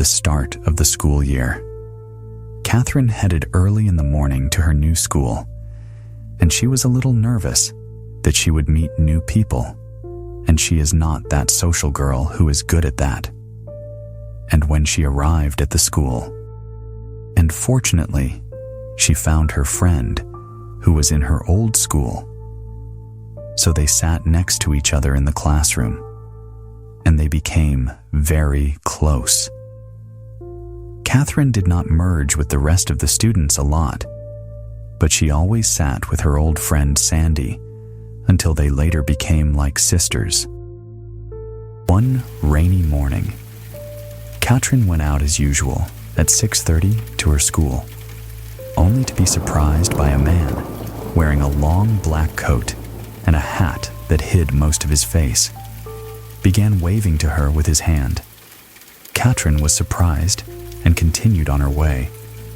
the start of the school year. Catherine headed early in the morning to her new school, and she was a little nervous that she would meet new people, and she is not that social girl who is good at that. And when she arrived at the school, and fortunately, she found her friend who was in her old school. So they sat next to each other in the classroom, and they became very close. Catherine did not merge with the rest of the students a lot, but she always sat with her old friend Sandy until they later became like sisters. One rainy morning, Catherine went out as usual at 6:30 to her school, only to be surprised by a man wearing a long black coat and a hat that hid most of his face, began waving to her with his hand. Catherine was surprised and continued on her way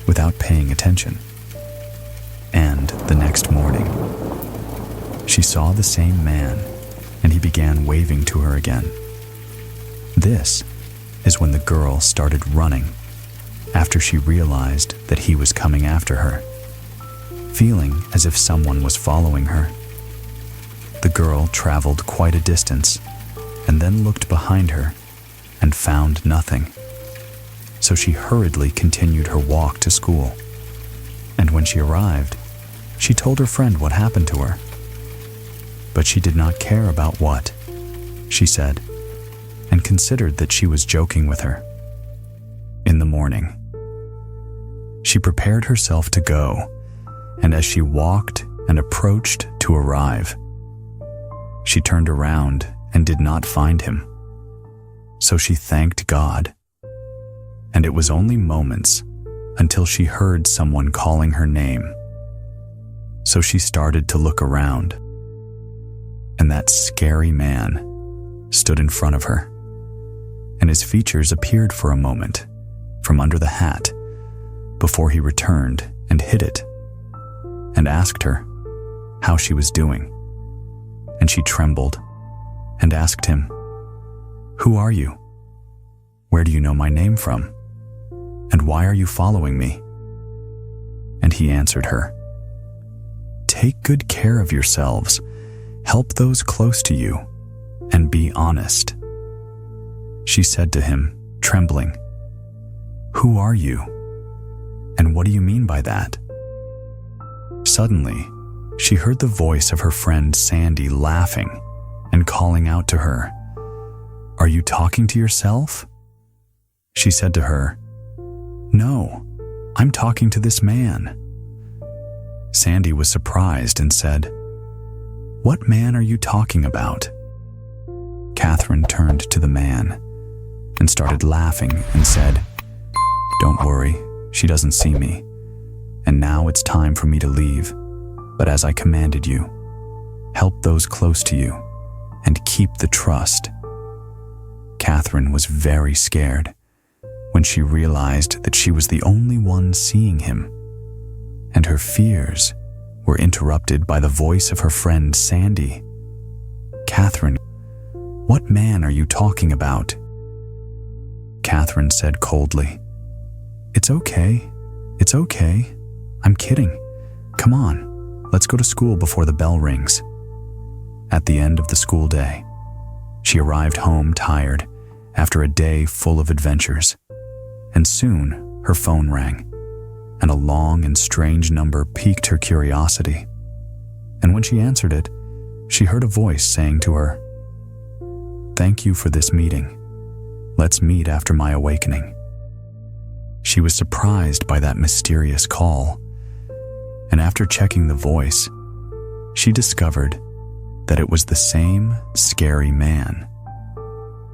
without paying attention. And the next morning, she saw the same man, and he began waving to her again. This is when the girl started running after she realized that he was coming after her, feeling as if someone was following her. The girl traveled quite a distance and then looked behind her and found nothing. So she hurriedly continued her walk to school. And when she arrived, she told her friend what happened to her. But she did not care about what she said, and considered that she was joking with her. In the morning, she prepared herself to go, and as she walked and approached to arrive, she turned around and did not find him. So she thanked God, and it was only moments until she heard someone calling her name. So she started to look around, and that scary man stood in front of her, and his features appeared for a moment from under the hat before he returned and hid it, and asked her how she was doing. And she trembled and asked him, "Who are you? Where do you know my name from? And why are you following me?" And he answered her, "Take good care of yourselves, help those close to you, and be honest." She said to him, trembling, "Who are you? And what do you mean by that?" Suddenly, she heard the voice of her friend Sandy laughing and calling out to her, "Are you talking to yourself?" She said to her, "No, I'm talking to this man." Sandy was surprised and said, "What man are you talking about?" Catherine turned to the man and started laughing and said, "Don't worry, she doesn't see me. And now it's time for me to leave. But as I commanded you, help those close to you and keep the trust." Catherine was very scared when she realized that she was the only one seeing him, and her fears were interrupted by the voice of her friend Sandy. "Catherine, what man are you talking about?" Catherine said coldly, It's okay. I'm kidding. Come on, let's go to school before the bell rings." At the end of the school day, she arrived home tired after a day full of adventures, and soon her phone rang, and a long and strange number piqued her curiosity. And when she answered it, she heard a voice saying to her, "Thank you for this meeting. Let's meet after my awakening." She was surprised by that mysterious call, and after checking the voice, she discovered that it was the same scary man,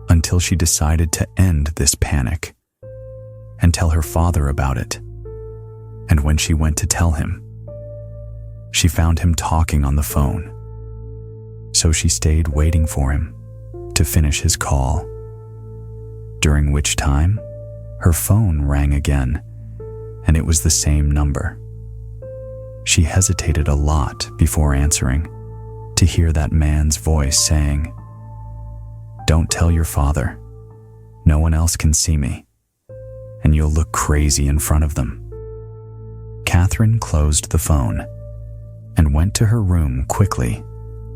until she decided to end this panic and tell her father about it. And when she went to tell him, she found him talking on the phone. So she stayed waiting for him to finish his call, during which time her phone rang again, and it was the same number. She hesitated a lot before answering to hear that man's voice saying, "Don't tell your father. No one else can see me. and you'll look crazy in front of them." Catherine closed the phone and went to her room quickly,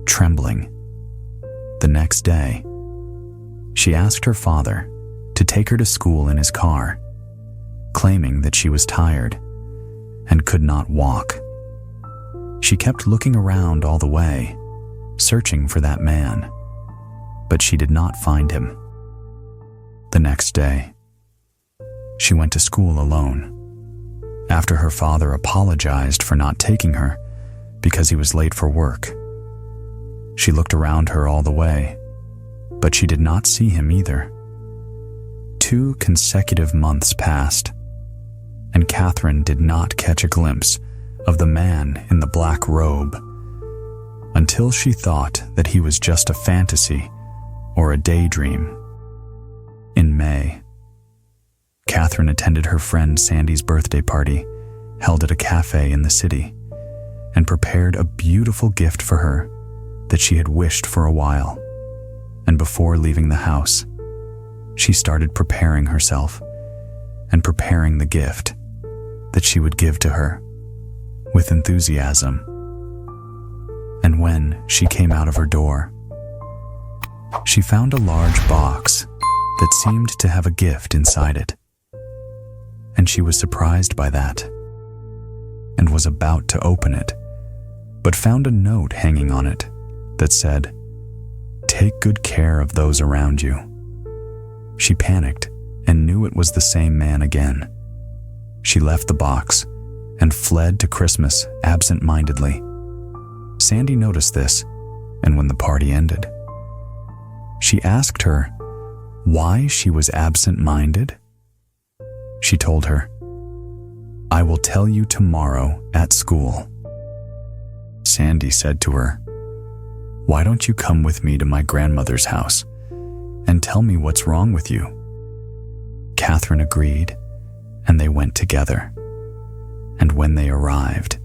trembling. The next day, she asked her father to take her to school in his car, claiming that she was tired and could not walk. She kept looking around all the way, searching for that man, but she did not find him. The next day, she went to school alone, after her father apologized for not taking her because he was late for work. She looked around her all the way, but she did not see him either. 2 consecutive months passed, and Catherine did not catch a glimpse of the man in the black robe until she thought that he was just a fantasy or a daydream. In May, Catherine attended her friend Sandy's birthday party, held at a cafe in the city, and prepared a beautiful gift for her that she had wished for a while. And before leaving the house, she started preparing herself and preparing the gift that she would give to her with enthusiasm. And when she came out of her door, she found a large box that seemed to have a gift inside it. And she was surprised by that and was about to open it, but found a note hanging on it that said, "Take good care of those around you." She panicked and knew it was the same man again. She left the box and fled to Christmas absent-mindedly. Sandy noticed this, and when the party ended, she asked her why she was absent-minded. She told her, "I will tell you tomorrow at school." Sandy said to her, "Why don't you come with me to my grandmother's house and tell me what's wrong with you?" Catherine agreed, and they went together. And when they arrived,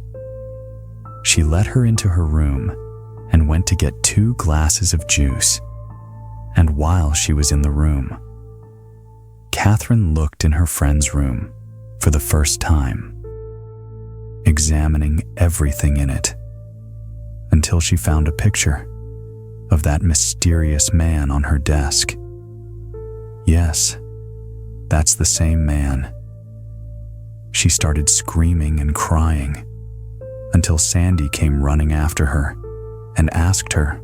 she let her into her room and went to get 2 glasses of juice. And while she was in the room, Catherine looked in her friend's room for the first time, examining everything in it, until she found a picture of that mysterious man on her desk. Yes, that's the same man. She started screaming and crying until Sandy came running after her and asked her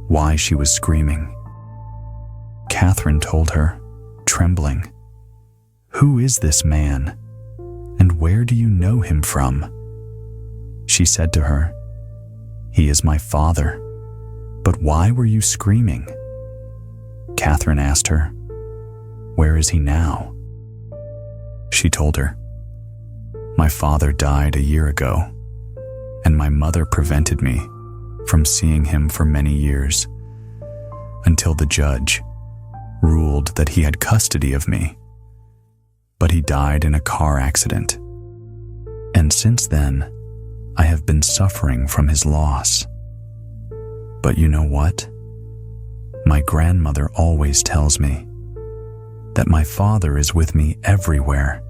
why she was screaming. Catherine told her, trembling, "Who is this man, and where do you know him from?" She said to her, "He is my father, but why were you screaming?" Catherine asked her, "Where is he now?" She told her, "My father died a year ago, and my mother prevented me from seeing him for many years, until the judge ruled that he had custody of me. But he died in a car accident, and since then, I have been suffering from his loss. But you know what? My grandmother always tells me that my father is with me everywhere.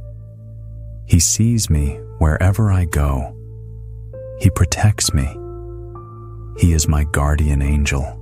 He sees me wherever I go. He protects me. He is my guardian angel."